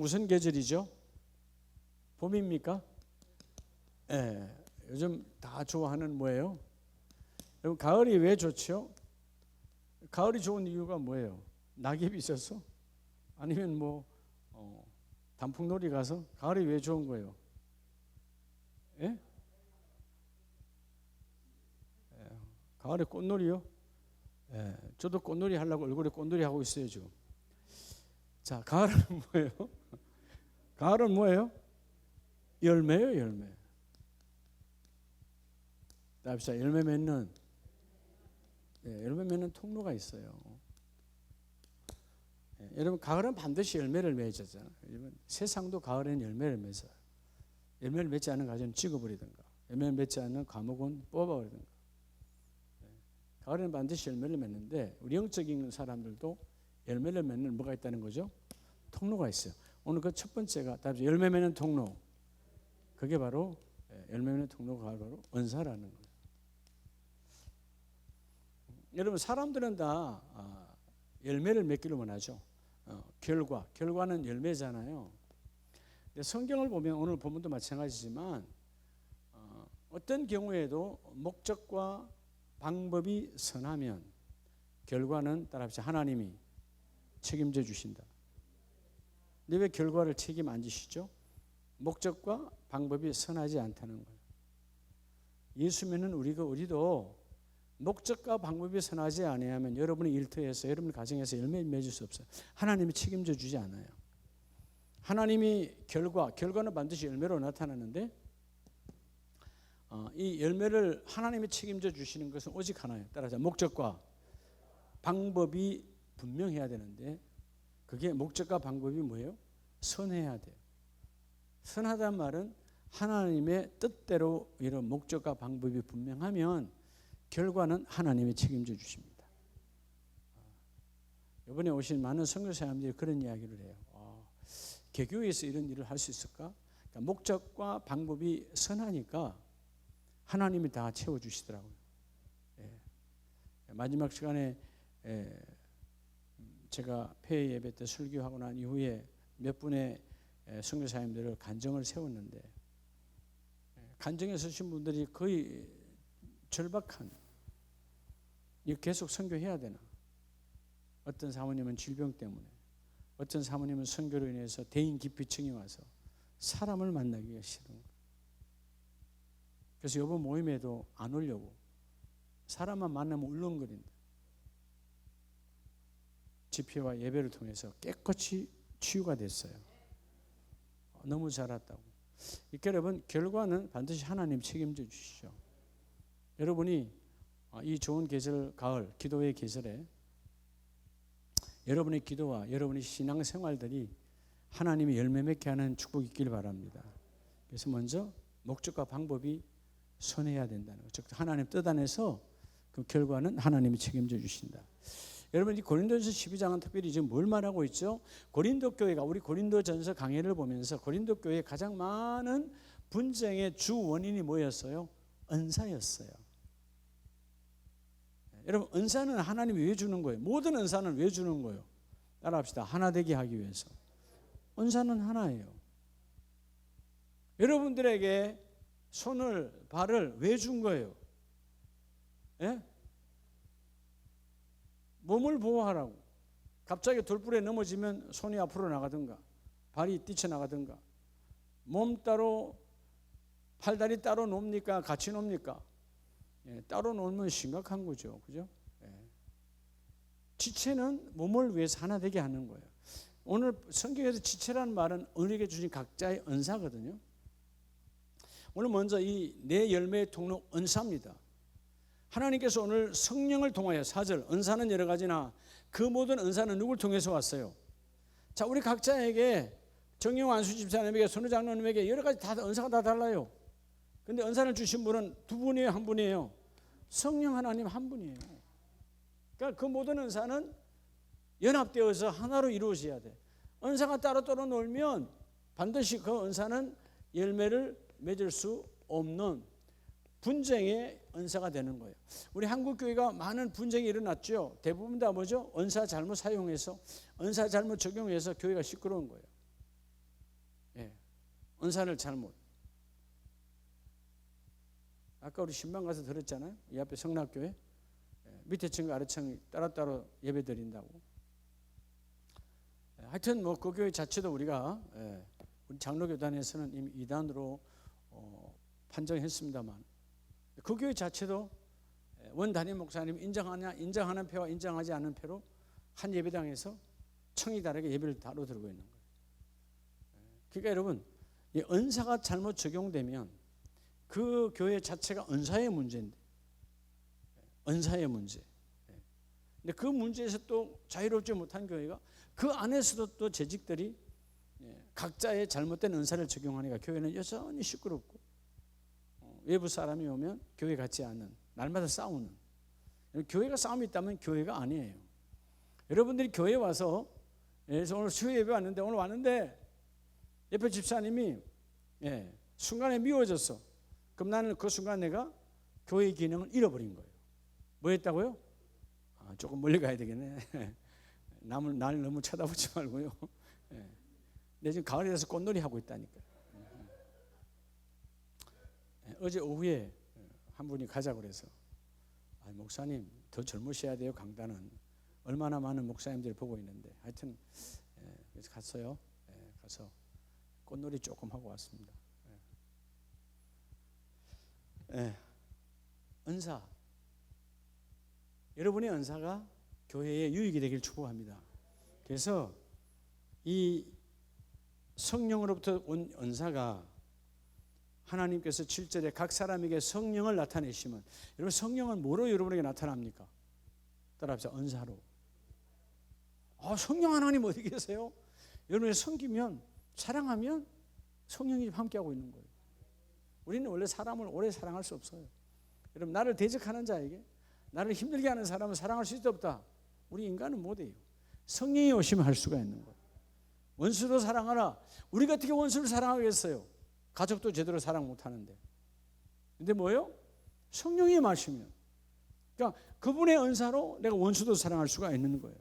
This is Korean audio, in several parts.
무슨 계절이죠? 봄입니까? 예. 요즘 다 좋아하는 뭐예요? 여러분 가을이 왜 좋죠? 가을이 좋은 이유가 뭐예요? 낙엽이 있어서? 아니면 뭐 단풍놀이 가서? 가을이 왜 좋은 거예요? 예? 가을에 꽃놀이요? 예. 저도 꽃놀이 하려고 얼굴에 꽃놀이 하고 있어요 지금. 자, 가을은 뭐예요? 가을은 뭐예요? 열매요, 열매. 자, 열매 맺는, 열매 맺는 통로가 있어요. 여러분, 가을은 반드시 열매를 맺잖아요. 세상도 가을에는 열매를 맺어요. 열매를 맺지 않은 가정은 찍어버리든가, 열매를 맺지 않는 과목은 뽑아버리든가. 가을에는 반드시 열매를 맺는데, 우리 영적인 사람들도 열매를 맺는 뭐가 있다는 거죠? 통로가 있어요. 오늘 그 첫 번째가 열매 맺는 통로. 그게 바로 열매 맺는 통로가 바로 은사라는 거예요. 여러분 사람들은 다 열매를 맺기를 원하죠. 결과는 열매잖아요. 성경을 보면 오늘 본문도 마찬가지지만 어떤 경우에도 목적과 방법이 선하면 결과는 따라합시다. 하나님이 책임져 주신다. 근데 왜 결과를 책임 안 지시죠? 목적과 방법이 선하지 않다는 거예요. 예수 믿는 우리도 목적과 방법이 선하지 않으면 여러분의 일터에서 여러분의 가정에서 열매 맺을 수 없어요. 하나님이 책임져 주지 않아요. 하나님이 결과는 반드시 열매로 나타나는데 이 열매를 하나님이 책임져 주시는 것은 오직 하나예요. 따라서 목적과 방법이 분명해야 되는데 그게 목적과 방법이 뭐예요? 선해야 돼요. 선하다는 말은 하나님의 뜻대로 이런 목적과 방법이 분명하면 결과는 하나님이 책임져 주십니다. 이번에 오신 많은 선교사님들이 그런 이야기를 해요. 개교에서 이런 일을 할 수 있을까? 그러니까 목적과 방법이 선하니까 하나님이 다 채워주시더라고요. 마지막 시간에 제가 폐회 예배 때 설교하고 난 이후에 몇 분의 선교사님들을 간증을 세웠는데 간증에 서신 분들이 거의 절박한 계속 선교해야 되나? 어떤 사모님은 질병 때문에 어떤 사모님은 선교로 인해서 대인 기피증이 와서 사람을 만나기가 싫은 거예요. 그래서 이번 모임에도 안 오려고 사람만 만나면 울렁거린다. 집회와 예배를 통해서 깨끗이 치유가 됐어요. 너무 잘했다고. 그러니까 여러분 결과는 반드시 하나님 책임져 주시죠. 여러분이 이 좋은 계절 가을 기도의 계절에 여러분의 기도와 여러분의 신앙생활들이 하나님이 열매 맺게 하는 축복이 있길 바랍니다. 그래서 먼저 목적과 방법이 선해야 된다는 거죠. 하나님 뜻 안에서 그 결과는 하나님이 책임져 주신다. 여러분 이 고린도전서 12장은 특별히 지금 뭘 말하고 있죠? 고린도 교회가 우리 고린도전서 강해를 보면서 고린도 교회에 가장 많은 분쟁의 주 원인이 뭐였어요? 은사였어요. 여러분 은사는 하나님이 왜 주는 거예요? 모든 은사는 왜 주는 거예요? 따라합시다. 하나 되게 하기 위해서. 은사는 하나예요. 여러분들에게 손을 발을 왜 준 거예요? 예? 몸을 보호하라고. 갑자기 돌불에 넘어지면 손이 앞으로 나가든가 발이 뛰쳐나가든가 몸 따로 팔다리 따로 놉니까? 같이 놉니까? 따로 놀면 심각한 거죠. 그죠? 지체는 몸을 위해서 하나 되게 하는 거예요. 오늘 성경에서 지체라는 말은 우리에게 주신 각자의 은사거든요. 오늘 먼저 이 내 열매의 통로 은사입니다. 하나님께서 오늘 성령을 통하여 4절 은사는 여러 가지나 그 모든 은사는 누굴 통해서 왔어요? 자, 우리 각자에게 정영 안수 집사님에게 손우 장로님에게 여러 가지 다 은사가 다 달라요. 근데 은사를 주신 분은 두 분이에요, 한 분이에요? 성령 하나님 한 분이에요. 그러니까 그 모든 은사는 연합되어서 하나로 이루어져야 돼. 은사가 따로따로 놀면 반드시 그 은사는 열매를 맺을 수 없는 분쟁의 은사가 되는 거예요. 우리 한국 교회가 많은 분쟁이 일어났죠. 대부분 다 뭐죠? 은사 잘못 사용해서 은사 잘못 적용해서 교회가 시끄러운 거예요. 은사를 잘못. 아까 우리 신방 가서 들었잖아요. 이 앞에 성락교회 밑에 층과 아래층이 따로따로 예배 드린다고. 하여튼 뭐 그 교회 자체도 우리가 우리 장로교단에서는 이미 이단으로 판정했습니다만 그 교회 자체도 원 담임 목사님 인정하는 표와 인정하지 않는 표로 한 예배당에서 청이 다르게 예배를 다루 들고 있는 거예요. 그러니까 여러분 이 은사가 잘못 적용되면 그 교회 자체가 은사의 문제인데 은사의 문제. 근데 그 문제에서 또 자유롭지 못한 교회가 그 안에서도 또 재직들이 각자의 잘못된 은사를 적용하니까 교회는 여전히 시끄럽고 외부 사람이 오면 교회 같지 않은 날마다 싸우는. 교회가 싸움이 있다면 교회가 아니에요. 여러분들이 교회 와서 그래서 오늘 수요 예배 왔는데 오늘 왔는데 옆에 집사님이 순간에 미워졌어. 그럼 나는 그 순간 내가 교회의 기능을 잃어버린 거예요. 뭐 했다고요? 조금 멀리 가야 되겠네. 날 너무 쳐다보지 말고요. 내 지금 가을이라서 꽃놀이 하고 있다니까. 어제 오후에 한 분이 가자고 그래서 목사님 더 젊으셔야 돼요. 강단은 얼마나 많은 목사님들이 보고 있는데 하여튼 그래서 갔어요. 가서 꽃놀이 조금 하고 왔습니다. 은사 여러분의 은사가 교회에 유익이 되길 축복합니다. 그래서 이 성령으로부터 온 은사가 하나님께서 7절에 각 사람에게 성령을 나타내시면 여러분 성령은 뭐로 여러분에게 나타납니까? 따라합시다. 은사로. 성령 하나님 어디 계세요? 여러분이 섬기면 사랑하면 성령이 함께하고 있는 거예요. 우리는 원래 사람을 오래 사랑할 수 없어요. 여러분 나를 대적하는 자에게 나를 힘들게 하는 사람은 사랑할 수 없다. 우리 인간은 못해요. 성령이 오시면 할 수가 있는 거예요. 원수도 사랑하라. 우리가 어떻게 원수를 사랑하겠어요? 가족도 제대로 사랑 못하는데. 근데 뭐예요? 성령이 마시면. 그러니까 그분의 은사로 내가 원수도 사랑할 수가 있는 거예요.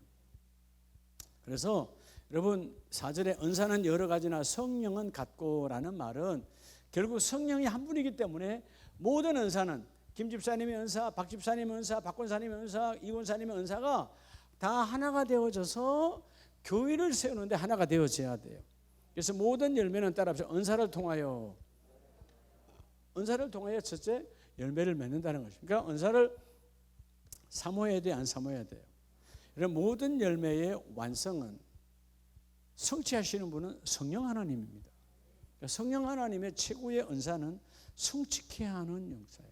그래서 여러분 4절에 은사는 여러 가지나 성령은 같고라는 말은 결국 성령이 한 분이기 때문에 모든 은사는 김 집사님의 은사, 박 집사님의 은사, 박 권사님의 은사, 이 권사님의 은사가 다 하나가 되어져서 교회를 세우는데 하나가 되어져야 돼요. 그래서 모든 열매는 따라서 은사를 통하여 첫째 열매를 맺는다는 것입니다. 그러니까 은사를 사모해야 돼, 안 사모해야 돼요. 모든 열매의 완성은 성취하시는 분은 성령 하나님입니다. 그러니까 성령 하나님의 최고의 은사는 성취케 하는 역사예요.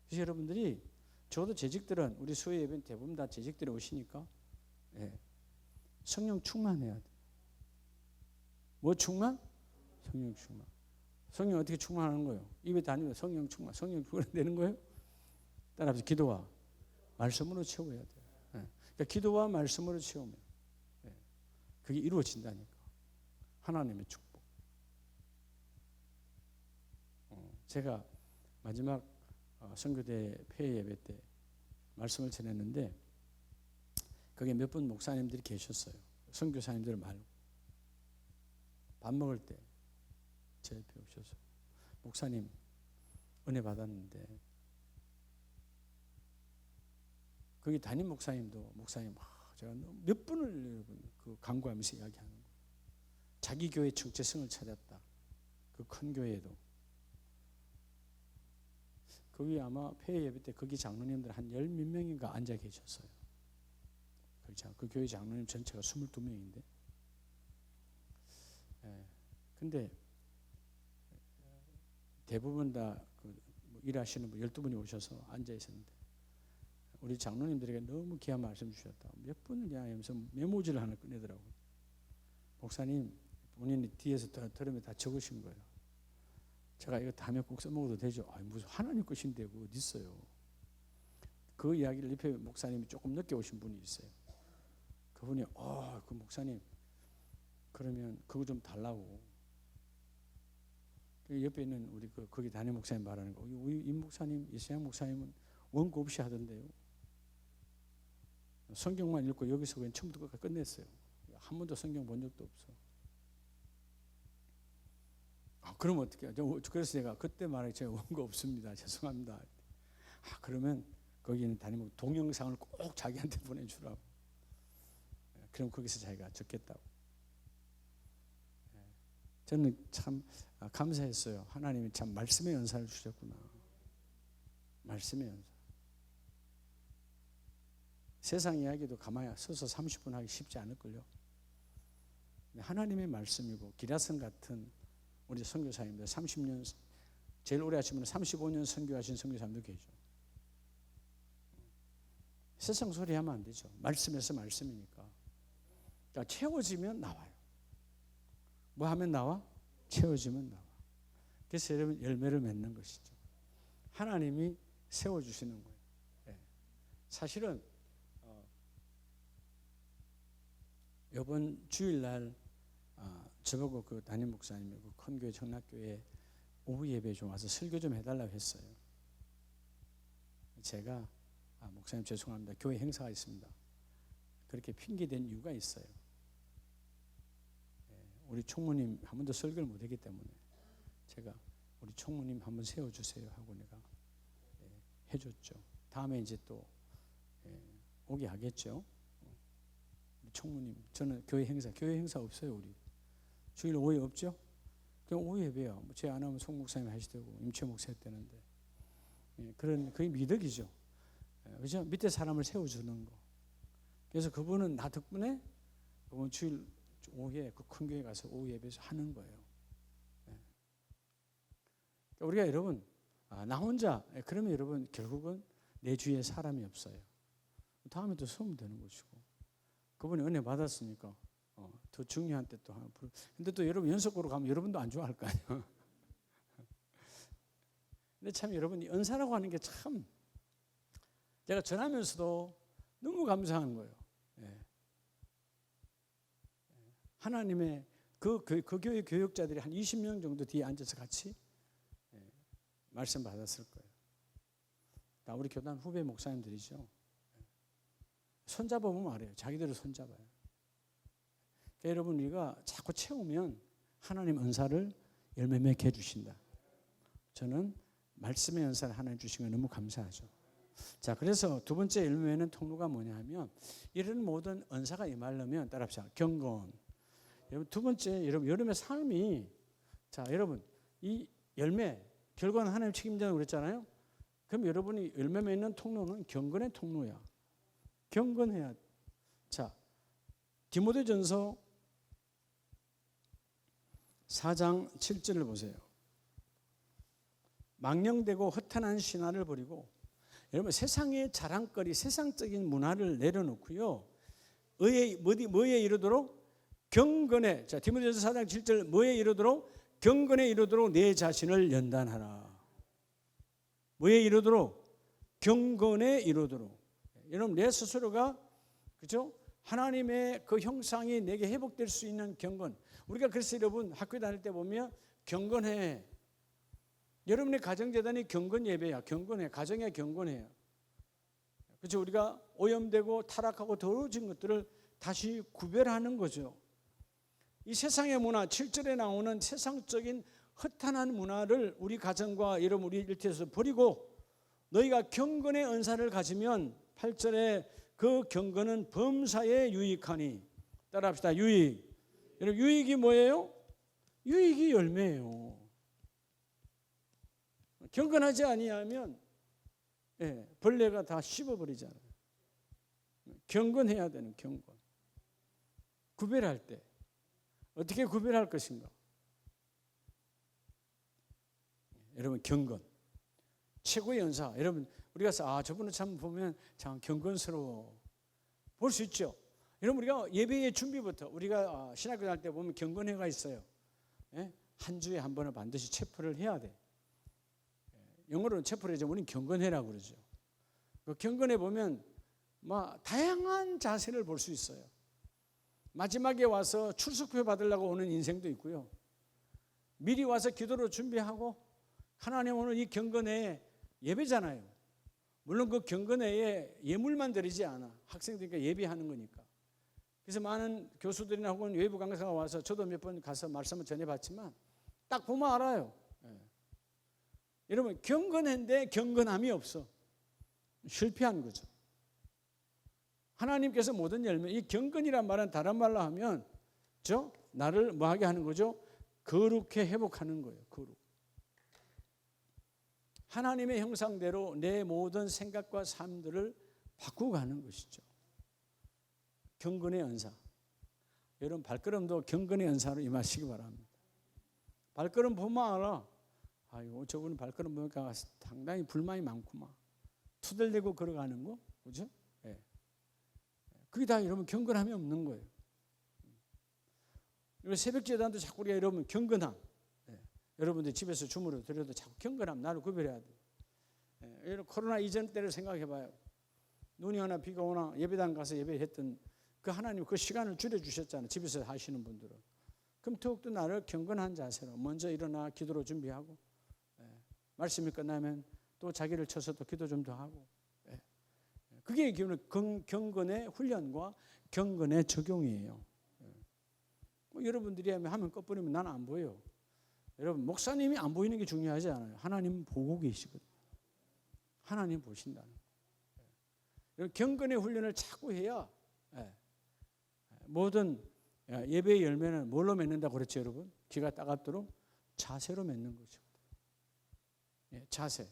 그래서 여러분들이 저도 재직들은 우리 수요 예배는 대부분 다 재직들이 오시니까 성령 충만해야 돼요. 뭐 충만? 성령 충만. 성령 어떻게 충만하는 거예요? 입에 다니면 성령 충만 되는 거예요? 따라서 기도와 말씀으로 채워야 돼요. 그러니까 기도와 말씀으로 채우면 그게 이루어진다니까. 하나님의 축복. 제가 마지막 선교대 폐회 예배 때 말씀을 전했는데 거기에 몇 분 목사님들이 계셨어요. 선교사님들 말고. 밥 먹을 때 제 옆에 오셔서 목사님 은혜 받았는데 거기 담임 목사님도 목사님 제가 몇 분을 그 간구하면서 이야기하는 거예요. 자기 교회 정체성을 찾았다. 그 큰 교회에도 거기 아마 폐회 예배 때 거기 장로님들 한 10몇 명인가 앉아 계셨어요. 그 교회 장로님 전체가 22명인데 근데 대부분 다 그 일하시는 분 12분이 오셔서 앉아 있었는데 우리 장로님들에게 너무 귀한 말씀 주셨다. 몇 분이냐 하면서 메모지를 하나 꺼내더라고요. 목사님 본인이 뒤에서 들으면 다 적으신 거예요. 제가 이거 다음에 꼭 써먹어도 되죠? 무슨 하나님 것인데 그거 어디 있어요? 그 이야기를 옆에 목사님이 조금 늦게 오신 분이 있어요. 그분이 그 목사님 그러면 그거 좀 달라고. 옆에 있는 우리 거기 담임 목사님 말하는 거. 우리 임 목사님, 이세양 목사님은 원고 없이 하던데요. 성경만 읽고 여기서 그냥 처음부터 끝까지 끝냈어요. 한 번도 성경 본 적도 없어. 그럼 어떻게 해요? 그래서 제가 그때 말하기 제가 원고 없습니다. 죄송합니다. 그러면 거기는 담임 동영상을 꼭 자기한테 보내주라고. 그럼 거기서 자기가 적겠다고. 저는 참 감사했어요. 하나님이 참 말씀의 연사를 주셨구나. 말씀의 연사. 세상 이야기도 가만히 서서 30분 하기 쉽지 않을걸요. 하나님의 말씀이고 기라성 같은 우리 선교사님들 30년 제일 오래 하신 분은 35년 선교하신 선교사님도 계죠. 세상 소리 하면 안 되죠. 말씀에서 말씀이니까. 그러니까 채워지면 나와요. 뭐 하면 나와? 채워지면 나와. 그래서 여러분 열매를 맺는 것이죠. 하나님이 세워주시는 거예요. 네. 사실은 이번 주일날 저보고 그 담임 목사님이 그 큰 교회 청락교회 오후 예배에 좀 와서 설교 좀 해달라고 했어요. 제가 목사님 죄송합니다. 교회 행사가 있습니다. 그렇게 핑계댄 이유가 있어요. 우리 총무님 한 번도 설교를 못했기 때문에 제가 우리 총무님 한번 세워주세요 하고 내가 해줬죠. 다음에 이제 또 오게 하겠죠. 우리 총무님, 저는 교회 행사 없어요. 우리 주일 오후에 없죠. 그냥 오후 예배요. 제 안 하면 송 목사님 하시되고 임채 목사 했다는데 그런 그게 미덕이죠. 그죠? 밑에 사람을 세워주는 거. 그래서 그분은 나 덕분에 그분 주일 오후에 그 큰 교회 가서 오후 예배에서 하는 거예요. 그러니까 우리가 여러분 나 혼자 그러면 여러분 결국은 내 주위에 사람이 없어요. 다음에 또 서면 되는 것이고 그분이 은혜 받았으니까 더 중요한 때 또 하나 부르. 근데 또 여러분 연속으로 가면 여러분도 안 좋아할 거 아니에요. 근데 참 여러분 이 은사라고 하는 게 참 제가 전하면서도 너무 감사한 거예요. 하나님의 그 교회 교육자들이 한 20명 정도 뒤에 앉아서 같이 말씀 받았을 거예요. 다 우리 교단 후배 목사님들이죠. 손잡아보면 알아요. 자기들을 손잡아요. 그러니까 여러분 우리가 자꾸 채우면 하나님 은사를 열매 맺게 해주신다. 저는 말씀의 은사를 하나님 주신 거 너무 감사하죠. 자, 그래서 두 번째 열매 맺는 통로가 뭐냐 하면 이런 모든 은사가 임하려면 따라합시다. 경건. 여러분 두 번째 여러분의 삶이 자 여러분 이 열매 결과는 하나님 책임진다고 그랬잖아요. 그럼 여러분이 열매 맺는 통로는 경건의 통로야. 경건해야 돼. 자 디모데전서 4장 7절을 보세요. 망령되고 허탄한 신화를 버리고 여러분 세상의 자랑거리 세상적인 문화를 내려놓고요. 뭐에 이르도록 경건에 자 디모데전서 4장 7절 뭐에 이르도록 경건에 이르도록 내 자신을 연단하라. 뭐에 이르도록 경건에 이르도록 여러분 내 스스로가 그죠? 하나님의 그 형상이 내게 회복될 수 있는 경건. 우리가 그래서 여러분 학교 다닐 때 보면 경건해. 여러분의 가정재단이 경건 예배야. 경건해. 가정에 경건해요. 그렇죠? 우리가 오염되고 타락하고 더러워진 것들을 다시 구별하는 거죠. 이 세상의 문화, 7절에 나오는 세상적인 허탄한 문화를 우리 가정과 여러분 우리 일터에서 버리고 너희가 경건의 은사를 가지면 8절에 그 경건은 범사에 유익하니 따라합시다. 유익. 여러분 유익이 뭐예요? 유익이 열매예요. 경건하지 아니하면 벌레가 다 씹어버리잖아요. 경건해야 되는 경건. 구별할 때 어떻게 구별할 것인가? 여러분 경건 최고의 연사. 여러분 우리가 저분은 참 보면 참 경건스러워 볼 수 있죠. 여러분 우리가 예배의 준비부터 우리가 신학교 다닐 때 보면 경건회가 있어요. 한 주에 한 번은 반드시 체프를 해야 돼. 영어로는 체프를 해서 우리는 경건회라고 그러죠. 그 경건회 보면 막 다양한 자세를 볼 수 있어요. 마지막에 와서 출석표 받으려고 오는 인생도 있고요. 미리 와서 기도로 준비하고 하나님 오늘 이 경건회에 예배잖아요. 물론 그 경건회에 예물만 드리지 않아. 학생들이니까 예배하는 거니까. 그래서 많은 교수들이나 혹은 외부 강사가 와서 저도 몇 번 가서 말씀을 전해봤지만 딱 보면 알아요. 예. 여러분 경건한데 경건함이 없어. 실패한 거죠. 하나님께서 모든 열매, 이 경건이란 말은 다른 말로 하면 나를 뭐하게 하는 거죠? 거룩해 회복하는 거예요. 거룩. 하나님의 형상대로 내 모든 생각과 삶들을 바꾸고 가는 것이죠. 경건의 은사. 여러분 발걸음도 경건의 은사로 임하시기 바랍니다. 발걸음 보면 알아. 아이고 저분은 발걸음 보니까 상당히 불만이 많구만. 투덜대고 걸어가는 거, 그죠? 예. 그게 다 여러분 경건함이 없는 거예요. 새벽 제단도 자꾸 우리가 여러분 경건함. 예. 여러분들 집에서 주무러 드려도 자꾸 경건함 나를 구별해야 돼요. 예. 여러분 코로나 이전 때를 생각해봐요. 눈이 오나 비가 오나 예배당 가서 예배했던 그 하나님 그 시간을 줄여주셨잖아요. 집에서 하시는 분들은. 그럼 더욱더 나를 경건한 자세로 먼저 일어나 기도로 준비하고 말씀이 끝나면 또 자기를 쳐서 또 기도 좀 더 하고 그게 경건의 훈련과 경건의 적용이에요. 여러분들이 하면 꺼버리면 나는 안 보여요. 여러분 목사님이 안 보이는 게 중요하지 않아요. 하나님은 보고 계시거든요. 하나님 보신다는 거예요. 경건의 훈련을 자꾸 해야 모든 예배의 열매는 뭘로 맺는다고 그랬죠, 여러분? 기가 따갑도록 자세로 맺는 거죠. 자세.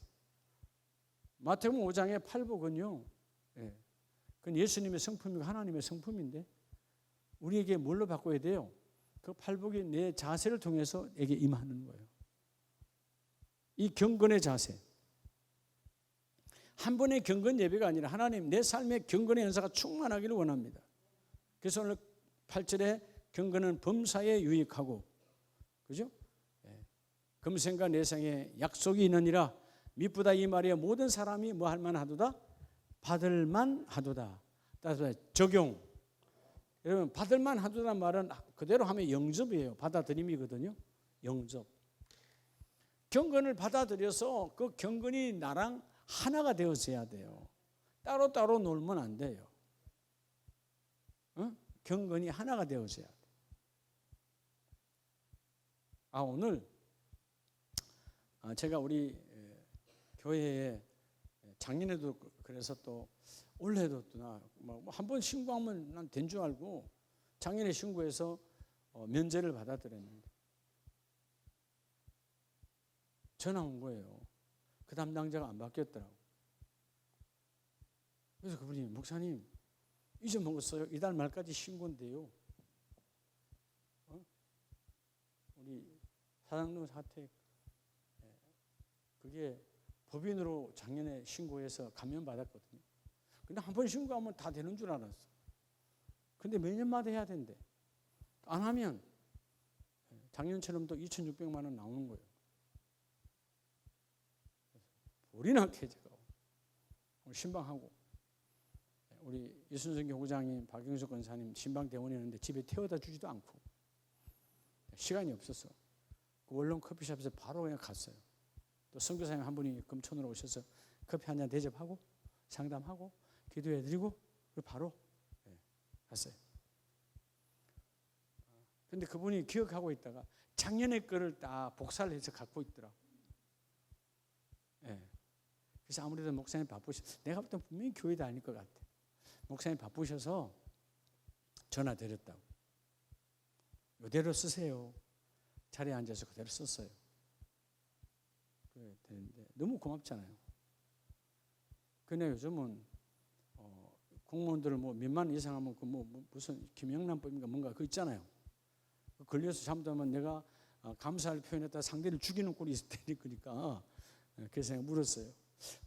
마태복음 5장의 팔복은요, 그건 예수님의 성품이고 하나님의 성품인데 우리에게 뭘로 바꿔야 돼요? 그 팔복이 내 자세를 통해서 에게 임하는 거예요. 이 경건의 자세. 한 번의 경건 예배가 아니라 하나님 내 삶에 경건의 연사가 충만하기를 원합니다. 그래서 오늘 8절에 경건은 범사에 유익하고, 그죠? 금생과 내생에 약속이 있느니라. 미쁘다 이 말이야. 모든 사람이 뭐 할 만하도다? 받을 만하도다. 따라서 적용. 여러분 받을 만하도다는 말은 그대로 하면 영접이에요. 받아들임이거든요. 영접. 경건을 받아들여서 그 경건이 나랑 하나가 되어져야 돼요. 따로따로 놀면 안 돼요. 경건이 하나가 되어져야 돼. 오늘 제가 우리 교회에 작년에도 그래서 또 올해도 한 번 신고하면 난 된 줄 알고 작년에 신고해서 면제를 받아들였는데 전화 온 거예요. 그 담당자가 안 바뀌었더라고. 그래서 그분이 목사님 잊어먹었어요. 이달 말까지 신고인데요. 우리 사장님 사택 그게 법인으로 작년에 신고해서 감면받았거든요. 근데 한 번 신고하면 다 되는 줄 알았어. 근데 매년마다 해야 된대. 안 하면 작년처럼 또 2,600만 원 나오는 거예요. 볼이 나게 제가 오늘 신방하고 우리 이순성 교구장님, 박영석 권사님 신방 대원이었는데 집에 태워다 주지도 않고 시간이 없었어. 그 원룸 커피숍에서 바로 그냥 갔어요. 또 선교사님 한 분이 금천으로 오셔서 커피 한 잔 대접하고 상담하고 기도해드리고 바로 갔어요. 근데 그분이 기억하고 있다가 작년에 거를 다 복사를 해서 갖고 있더라고. 그래서 아무래도 목사님 바쁘셔서 내가 볼 때 분명히 교회 다닐 것 같아. 목사님 바쁘셔서 전화 드렸다고. 이대로 쓰세요. 자리에 앉아서 그대로 썼어요. 그래 되는데 너무 고맙잖아요. 근데 요즘은 공무원들을 뭐 몇만 이상하면 그 무슨 김영란법인가 뭔가 그거 있잖아요. 걸려서 잘못하면 내가 감사를 표현했다 상대를 죽이는 꼴이 있을 테니까 그래서 제가 물었어요.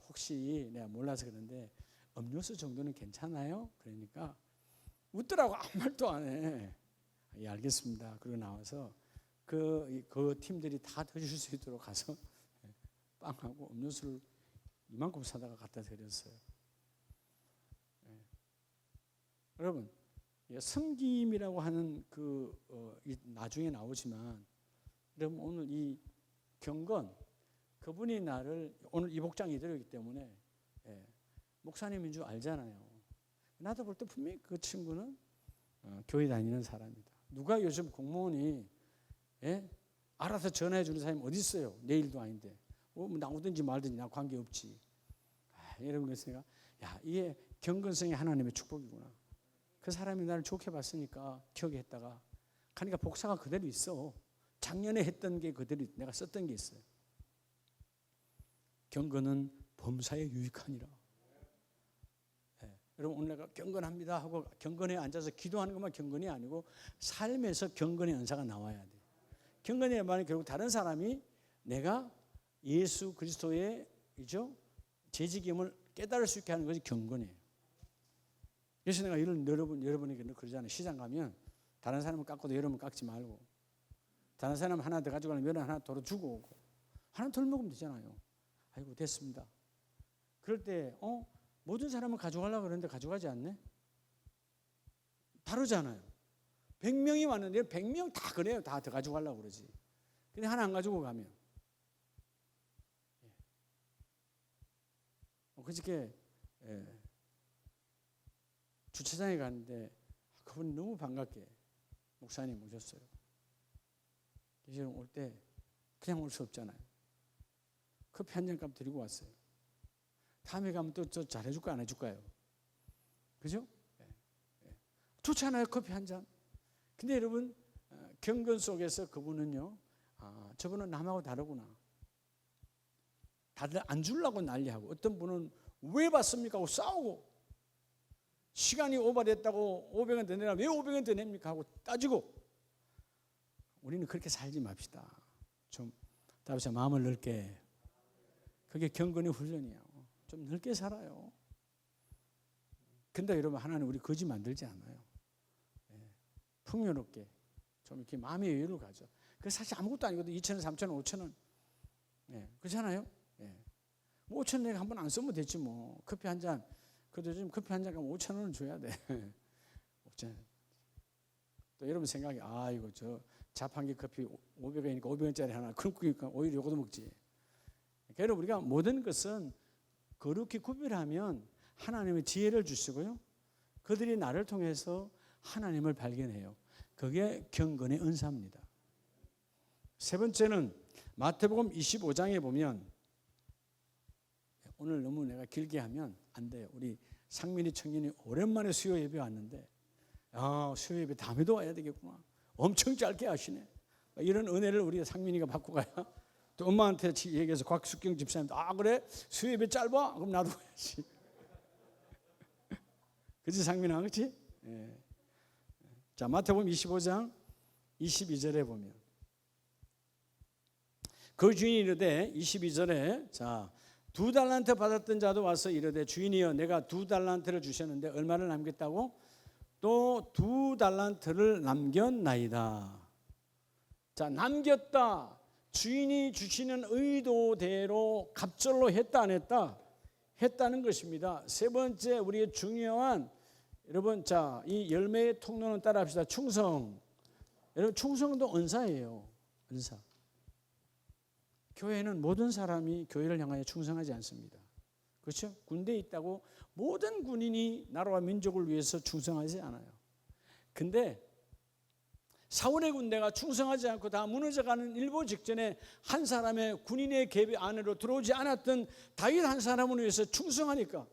혹시 내가 몰라서 그런데 음료수 정도는 괜찮아요? 그러니까 웃더라고. 아무 말도 안 해. 예, 알겠습니다. 그러고 나와서 그 팀들이 다 더 주실 수 있도록 가서 빵하고 음료수를 이만큼 사다가 갖다 드렸어요. 여러분, 섬김이라고 하는 나중에 나오지만, 여러분 오늘 이 경건, 그분이 나를 오늘 이 복장 이대로이기 때문에 목사님인 줄 알잖아요. 나도 볼 때 분명히 그 친구는 교회 다니는 사람이다. 누가 요즘 공무원이 알아서 전화해 주는 사람이 어디 있어요? 내 일도 아닌데. 뭐 나오든지 말든지 나 관계없지. 여러분 그랬으니까 이게 경건성이 하나님의 축복이구나. 그 사람이 나를 좋게 봤으니까 기억에 했다가 그러니까 복사가 그대로 있어. 작년에 했던 게 그대로 내가 썼던 게 있어요. 경건은 범사에 유익하니라. 여러분 오늘 내가 경건합니다 하고 경건에 앉아서 기도하는 것만 경건이 아니고 삶에서 경건의 은사가 나와야 돼. 경건의 말은 결국 다른 사람이 내가 예수 그리스도의 재직임을 깨달을 수 있게 하는 것이 경건이에요. 그래서 내가 이런 여러분에게 그러잖아요. 시장 가면 다른 사람은 깎고도 여러분 깎지 말고, 다른 사람 하나 더 가져가면 여러분 하나 더 주고 오고, 하나 덜 먹으면 되잖아요. 아이고 됐습니다. 그럴 때 모든 사람은 가져가려고 그러는데 가져가지 않네? 다르잖아요. 100명이 왔는데 100명 다 그래요. 다 더 가져가려고 그러지. 근데 하나 안 가지고 가면. 그저께 주차장에 갔는데 그분이 너무 반갑게 목사님 오셨어요. 이제 올 때 그냥 올 수 없잖아요. 커피 한 잔 값 드리고 왔어요. 다음에 가면 또 잘해줄까 안 해줄까요? 그죠? 좋잖아요. 커피 한 잔. 근데 여러분 경건 속에서 그분은요, 저분은 남하고 다르구나. 다들 안 주려고 난리하고, 어떤 분은 왜 받습니까 하고 싸우고, 시간이 오버됐다고 500원 더 내라, 왜 500원 더 냅니까 하고 따지고. 우리는 그렇게 살지 맙시다. 좀 다시 마음을 넓게. 그게 경건의 훈련이에요. 좀 넓게 살아요. 근데 여러분 하나님 우리 거지 만들지 않아요. 풍요롭게 좀 이렇게 마음의 여유를 가져. 그 사실 아무것도 아니거든. 2,000원, 3,000원, 5,000원. 그렇잖아요. 뭐 5,000원 내가 한 번 안 쓰면 됐지 뭐. 커피 한 잔. 그래도 지금 커피 한 잔 가면 5,000원을 줘야 돼. 5,000원. 또 여러분 생각이 이거 저 자판기 커피 500원이니까 500원짜리 하나 그러니까 오히려 요거도 먹지. 그러니까 우리가 모든 것은 거룩히 구별하면 하나님의 지혜를 주시고요. 그들이 나를 통해서 하나님을 발견해요. 그게 경건의 은사입니다. 세 번째는 마태복음 25장에 보면, 오늘 너무 내가 길게 하면 안 돼요. 우리 상민이 청년이 오랜만에 수요 예배 왔는데 수요 예배 다음에도 와야 되겠구나. 엄청 짧게 하시네. 이런 은혜를 우리 상민이가 받고 가야. 또 엄마한테 얘기해서 곽숙경 집사님도 그래? 수요 예배 짧아? 그럼 나도 가야지. 그치 상민아, 그치? 자, 마태복음 25장 22절에 보면, 그 주인이 이르되 22절에 자, 2달란트 받았던 자도 와서 이르되 주인이여 내가 2달란트를 주셨는데 얼마를 남겼다고? 또 2달란트를 남겼나이다. 자, 남겼다. 주인이 주시는 의도대로 갑절로 했다 안 했다? 했다는 것입니다. 세 번째 우리의 중요한, 여러분 자, 이 열매의 통로는 따라합시다. 충성. 여러분 충성도 은사예요. 은사. 교회는 모든 사람이 교회를 향하여 충성하지 않습니다. 그렇죠? 군대에 있다고 모든 군인이 나라와 민족을 위해서 충성하지 않아요. 근데 사울의 군대가 충성하지 않고 다 무너져가는 일보 직전에 한 사람의 군인의 계비 안으로 들어오지 않았던 다윗 한 사람을 위해서 충성하니까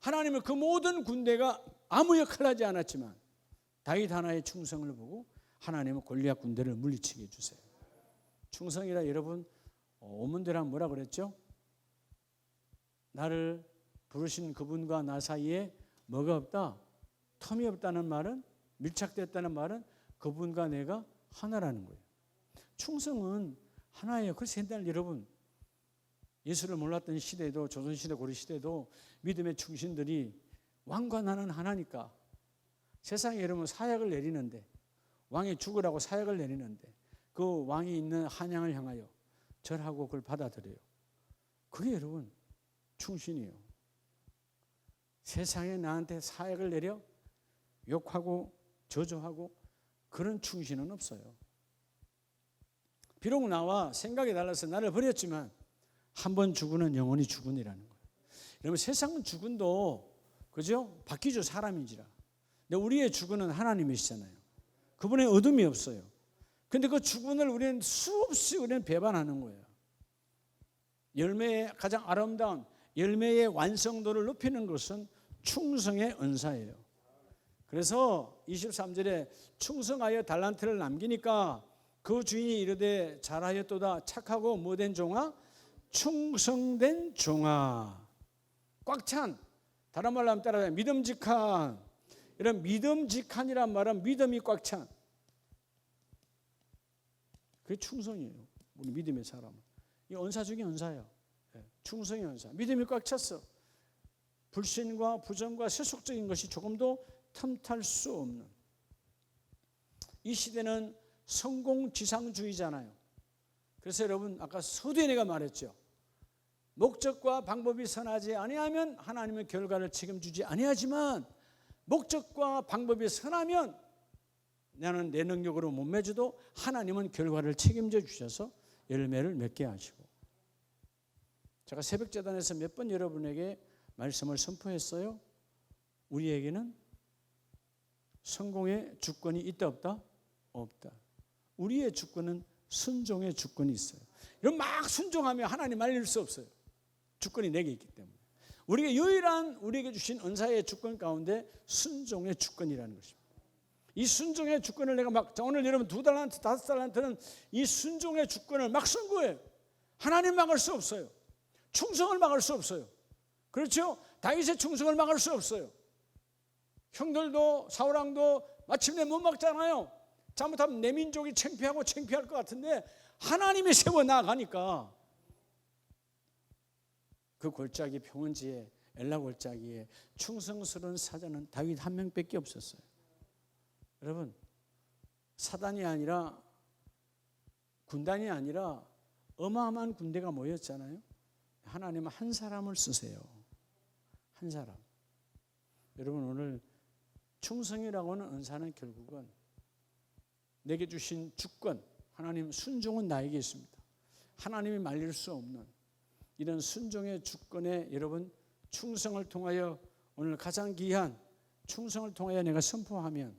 하나님은 그 모든 군대가 아무 역할을 하지 않았지만 다윗 하나의 충성을 보고 하나님은 골리앗 군대를 물리치게 해주세요. 충성이라 여러분 오문대란 뭐라 그랬죠? 나를 부르신 그분과 나 사이에 뭐가 없다? 텀이 없다는 말은, 밀착됐다는 말은 그분과 내가 하나라는 거예요. 충성은 하나예요. 그래서 옛날 여러분 예수를 몰랐던 시대도, 조선시대 고려시대도 믿음의 충신들이 왕과 나는 하나니까 세상에 여러분 사약을 내리는데, 왕이 죽으라고 사약을 내리는데 그 왕이 있는 한양을 향하여 절하고 그걸 받아들여요. 그게 여러분 충신이에요. 세상에 나한테 사약을 내려 욕하고 저주하고 그런 충신은 없어요. 비록 나와 생각이 달라서 나를 버렸지만 한 번 죽으는 영원히 죽으니라는 거예요. 여러분 세상은 죽은도 그죠? 바뀌죠. 사람인지라. 근데 우리의 죽은은 하나님이시잖아요. 그분의 어둠이 없어요. 근데 그 주권을 우리는 수없이 우리는 배반하는 거예요. 열매의 가장 아름다운 열매의 완성도를 높이는 것은 충성의 은사예요. 그래서 23절에 충성하여 달란트를 남기니까 그 주인이 이르되 잘하였도다 착하고 뭐된 종아 충성된 종아 꽉 찬 다른 말로 하면 따라해 믿음직한 이런 믿음직한이란 말은 믿음이 꽉 찬 그게 충성이에요. 우리 믿음의 사람은 이 은사 중에 은사예요. 충성의 은사 믿음이 꽉 찼어. 불신과 부정과 세속적인 것이 조금도 틈탈 수 없는 이 시대는 성공지상주의잖아요. 그래서 여러분 아까 서두에가 말했죠. 목적과 방법이 선하지 아니하면 하나님은 결과를 책임지지 아니하지만 목적과 방법이 선하면 나는 내 능력으로 못 맺어도 하나님은 결과를 책임져 주셔서 열매를 맺게 하시고 제가 새벽재단에서 몇 번 여러분에게 말씀을 선포했어요. 우리에게는 성공의 주권이 있다 없다? 없다. 우리의 주권은 순종의 주권이 있어요. 이런 막 순종하면 하나님 말릴 수 없어요. 주권이 내게 있기 때문에. 우리가 유일한 우리에게 주신 은사의 주권 가운데 순종의 주권이라는 것입니다. 이 순종의 주권을 내가 막 오늘 여러분 2달란트 5달란트는 이 순종의 주권을 막 쓴 거예요. 하나님 막을 수 없어요. 충성을 막을 수 없어요. 그렇죠? 다윗의 충성을 막을 수 없어요. 형들도 사울왕도 마침내 못 막잖아요. 잘못하면 내 민족이 창피하고 창피할 것 같은데 하나님이 세워 나가니까 그 골짜기 평원지에 엘라 골짜기에 충성스러운 사자는 다윗 한 명밖에 없었어요. 여러분 사단이 아니라 군단이 아니라 어마어마한 군대가 모였잖아요. 하나님은 한 사람을 쓰세요. 한 사람. 여러분 오늘 충성이라고 하는 은사는 결국은 내게 주신 주권 하나님 순종은 나에게 있습니다. 하나님이 말릴 수 없는 이런 순종의 주권에 여러분 충성을 통하여 오늘 가장 귀한 충성을 통하여 내가 선포하면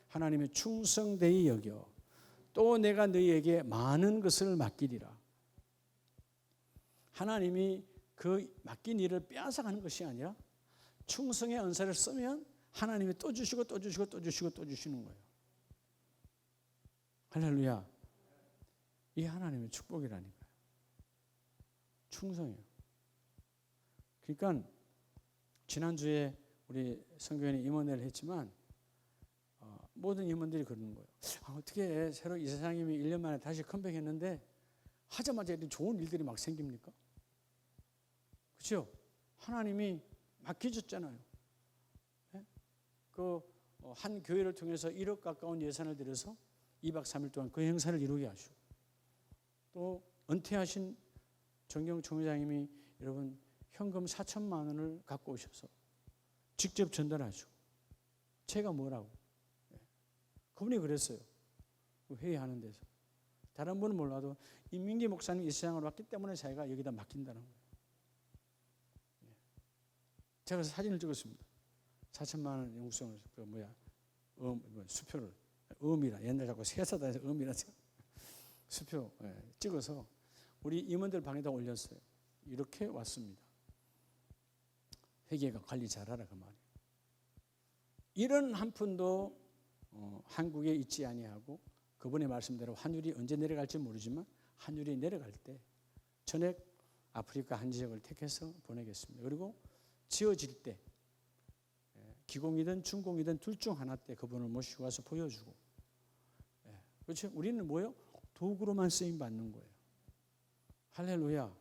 하나님의 충성되이 여겨 또 내가 너희에게 많은 것을 맡기리라. 하나님이 그 맡긴 일을 빼앗아가는 것이 아니라 충성의 은사를 쓰면 하나님이 또 주시고 또 주시고 또 주시고 또 주시는 거예요. 할렐루야. 이게 하나님의 축복이라니까요. 충성이에요. 그러니까 지난주에 우리 선교회는 임원회를 했지만 모든 임원들이 그러는 거예요. 어떻게 새로 이사장님이 1년 만에 다시 컴백했는데 하자마자 이런 좋은 일들이 막 생깁니까? 그렇죠? 하나님이 맡겨줬잖아요. 네? 한 교회를 통해서 1억 가까운 예산을 들여서 2박 3일 동안 그 행사를 이루게 하시고 또 은퇴하신 정경 총회장님이 여러분 현금 4천만 원을 갖고 오셔서 직접 전달하시고 제가 뭐라고 그분이 그랬어요. 회의하는 데서 다른 분은 몰라도 임민기 목사님 이 세상으로 왔기 때문에 자기가 여기다 맡긴다는 거예요. 제가 사진을 찍었습니다. 4천만 원 영수증을 수표를 음이라 옛날 자꾸 세사단에서 음이라 수표 찍어서 우리 임원들 방에다 올렸어요. 이렇게 왔습니다. 회계가 관리 잘하라 그 말이에요. 이런 한 푼도 한국에 있지 아니하고 그분의 말씀대로 환율이 언제 내려갈지 모르지만 환율이 내려갈 때 전액 아프리카 한 지역을 택해서 보내겠습니다. 그리고 지어질 때 기공이든 준공이든 둘 중 하나 때 그분을 모시고 와서 보여주고 그렇죠? 우리는 뭐예요? 도구로만 쓰임 받는 거예요. 할렐루야.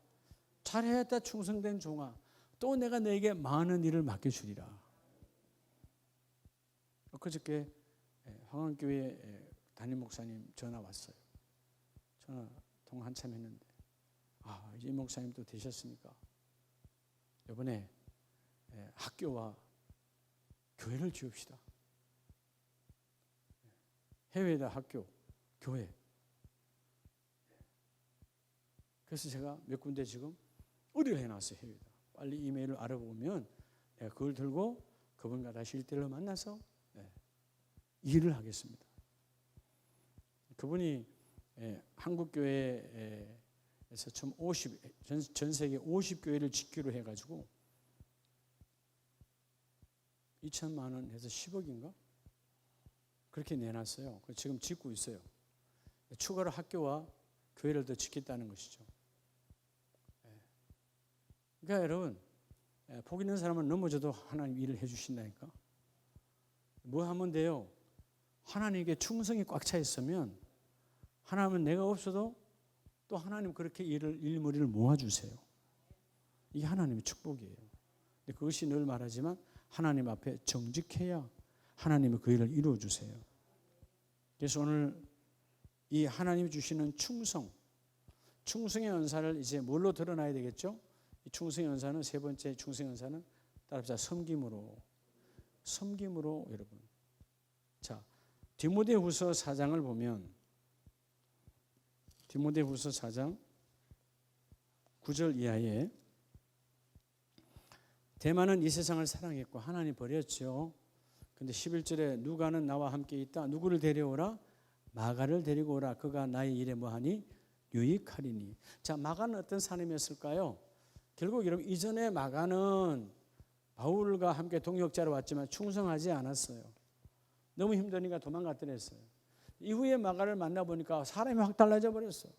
잘했다 충성된 종아 또 내가 너에게 많은 일을 맡겨주리라. 그저께 황원교회 담임 목사님 전화 왔어요. 전화 통화 한참 했는데 이 목사님 또 되셨으니까 이번에 학교와 교회를 지읍시다. 해외에다 학교, 교회. 그래서 제가 몇 군데 지금 의뢰를 해놨어요. 해외에다. 빨리 이메일을 알아보면 내가 그걸 들고 그분과 다시 1대1로 만나서 일을 하겠습니다. 그분이 한국 교회에서 처음 전 세계 50교회를 짓기로 해가지고 2천만 원 해서 10억인가 그렇게 내놨어요. 지금 짓고 있어요. 추가로 학교와 교회를 더 짓겠다는 것이죠. 그러니까 여러분, 복 있는 사람은 넘어져도 하나님 일을 해주신다니까. 뭐 하면 돼요? 하나님께 충성이 꽉 차 있으면 하나님은 내가 없어도 또 하나님 그렇게 일머리를 모아주세요. 이게 하나님의 축복이에요. 근데 그것이 늘 말하지만 하나님 앞에 정직해야 하나님이 그 일을 이루어주세요. 그래서 오늘 이 하나님이 주시는 충성의 은사를 이제 뭘로 드러나야 되겠죠? 이 충성의 은사는 세 번째 충성의 은사는 따라합시다. 섬김으로 여러분. 자, 디모데후서 4장을 보면 디모데후서 4장 9절 이하에 대만은 이 세상을 사랑했고 하나님 버렸죠. 근데 11절에 누가는 나와 함께 있다. 누구를 데려오라? 마가를 데리고 오라. 그가 나의 일에 뭐하니? 유익하리니. 자, 마가는 어떤 사람이었을까요? 결국 여러분 이전에 마가는 바울과 함께 동역자로 왔지만 충성하지 않았어요. 너무 힘드니까 도망갔더랬어요. 이후에 마가를 만나보니까 사람이 확 달라져 버렸어요.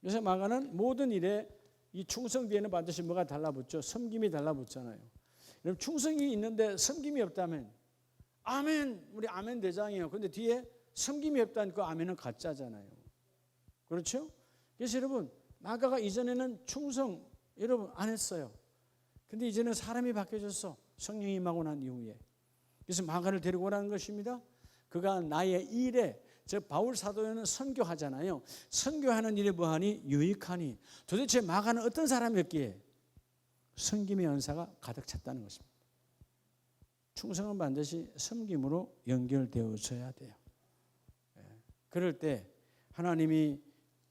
그래서 마가는 모든 일에 이 충성 뒤에는 반드시 뭐가 달라붙죠? 섬김이 달라붙잖아요. 여러분 충성이 있는데 섬김이 없다면 아멘, 우리 아멘 대장이에요. 근데 뒤에 섬김이 없다는 그 아멘은 가짜잖아요. 그렇죠? 그래서 여러분 마가가 이전에는 충성 여러분 안 했어요. 근데 이제는 사람이 바뀌어졌어. 성령이 임하고 난 이후에. 그래서 마가를 데리고 오라는 것입니다. 그가 나의 일에, 즉 바울 사도는 선교하잖아요. 선교하는 일에 뭐하니? 유익하니. 도대체 마가는 어떤 사람이었기에? 섬김의 은사가 가득 찼다는 것입니다. 충성은 반드시 섬김으로 연결되어져야 돼요. 그럴 때 하나님이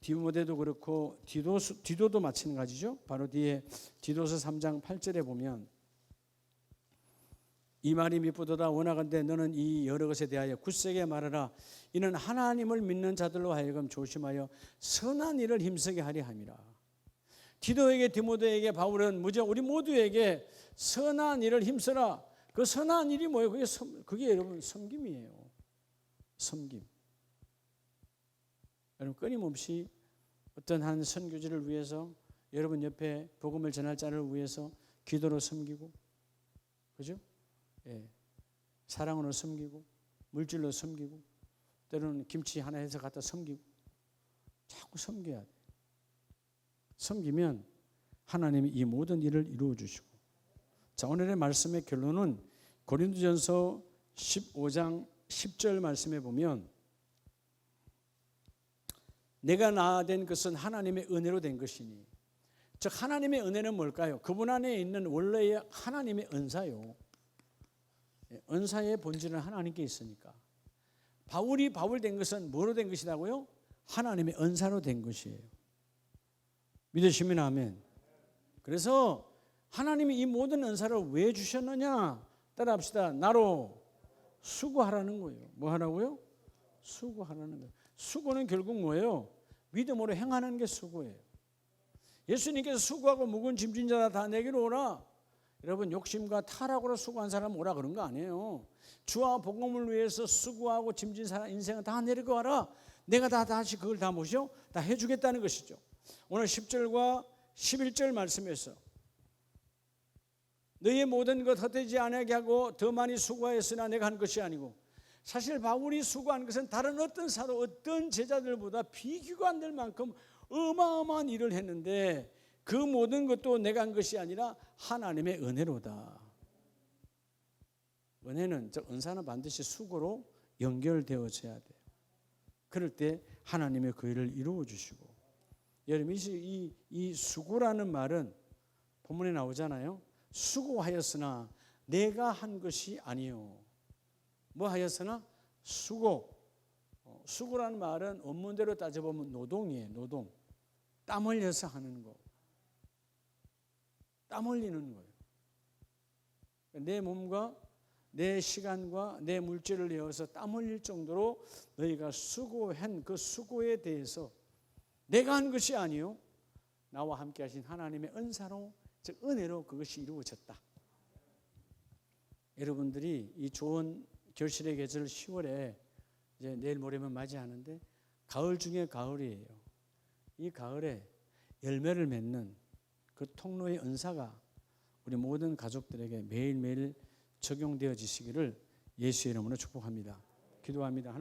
디모데도 그렇고 디도도 마찬가지죠. 바로 뒤에 디도서 3장 8절에 보면 이 말이 미쁘도다 원하건대 너는 이 여러 것에 대하여 굳세게 말하라. 이는 하나님을 믿는 자들로 하여금 조심하여 선한 일을 힘쓰게 하려 함이라. 디도에게 디모데에게 바울은 무조건 우리 모두에게 선한 일을 힘쓰라. 그 선한 일이 뭐예요? 그게 여러분 섬김이에요. 섬김. 여러분 끊임없이 어떤 한 선교지를 위해서 여러분 옆에 복음을 전할 자를 위해서 기도로 섬기고, 그죠? 예. 사랑으로 섬기고, 물질로 섬기고, 때로는 김치 하나 해서 갖다 섬기고, 자꾸 섬겨야 돼. 섬기면 하나님이 이 모든 일을 이루어 주시고. 자, 오늘의 말씀의 결론은 고린도전서 15장 10절 말씀에 보면 내가 나된 것은 하나님의 은혜로 된 것이니. 즉 하나님의 은혜는 뭘까요? 그분 안에 있는 원래의 하나님의 은사요. 은사의 본질은 하나님께 있으니까. 바울이 바울 된 것은 뭐로 된 것이라고요? 하나님의 은사로 된 것이에요. 믿으시면 아멘. 그래서 하나님이 이 모든 은사를 왜 주셨느냐? 따라합시다. 나로 수고하라는 거예요. 뭐 하라고요? 수고하라는 거예요. 수고는 결국 뭐예요? 믿음으로 행하는 게 수고예요. 예수님께서 수고하고 무거운 짐진 자라 다 내게로 오라. 여러분 욕심과 타락으로 수고한 사람 오라 그런 거 아니에요. 주와 복음을 위해서 수고하고 짐진 사람 인생은 다 내리고 와라. 내가 다시 그걸 다 뭐죠? 다 해주겠다는 것이죠. 오늘 10절과 11절 말씀에서 너희의 모든 것 헛되지 않게 하고 더 많이 수고하였으나 내가 한 것이 아니고. 사실 바울이 수고한 것은 다른 어떤 사도 어떤 제자들보다 비교가 안 될 만큼 어마어마한 일을 했는데 그 모든 것도 내가 한 것이 아니라 하나님의 은혜로다. 은혜는 즉 은사는 반드시 수고로 연결되어져야 돼요. 그럴 때 하나님의 그 일을 이루어 주시고. 여러분 이 수고라는 말은 본문에 나오잖아요. 수고하였으나 내가 한 것이 아니요. 뭐 하였으나 수고라는 말은 원문대로 따져보면 노동이에요. 노동. 땀 흘려서 하는 거. 땀 흘리는 거예요. 내 몸과 내 시간과 내 물질을 내어서 땀 흘릴 정도로 너희가 수고한 그 수고에 대해서 내가 한 것이 아니요 나와 함께 하신 하나님의 은사로, 즉 은혜로 그것이 이루어졌다. 여러분들이 이 좋은 결실의 계절 10월에 이제 내일 모레면 맞이하는데 가을 중에 가을이에요. 이 가을에 열매를 맺는 그 통로의 은사가 우리 모든 가족들에게 매일매일 적용되어지시기를 예수의 이름으로 축복합니다. 기도합니다.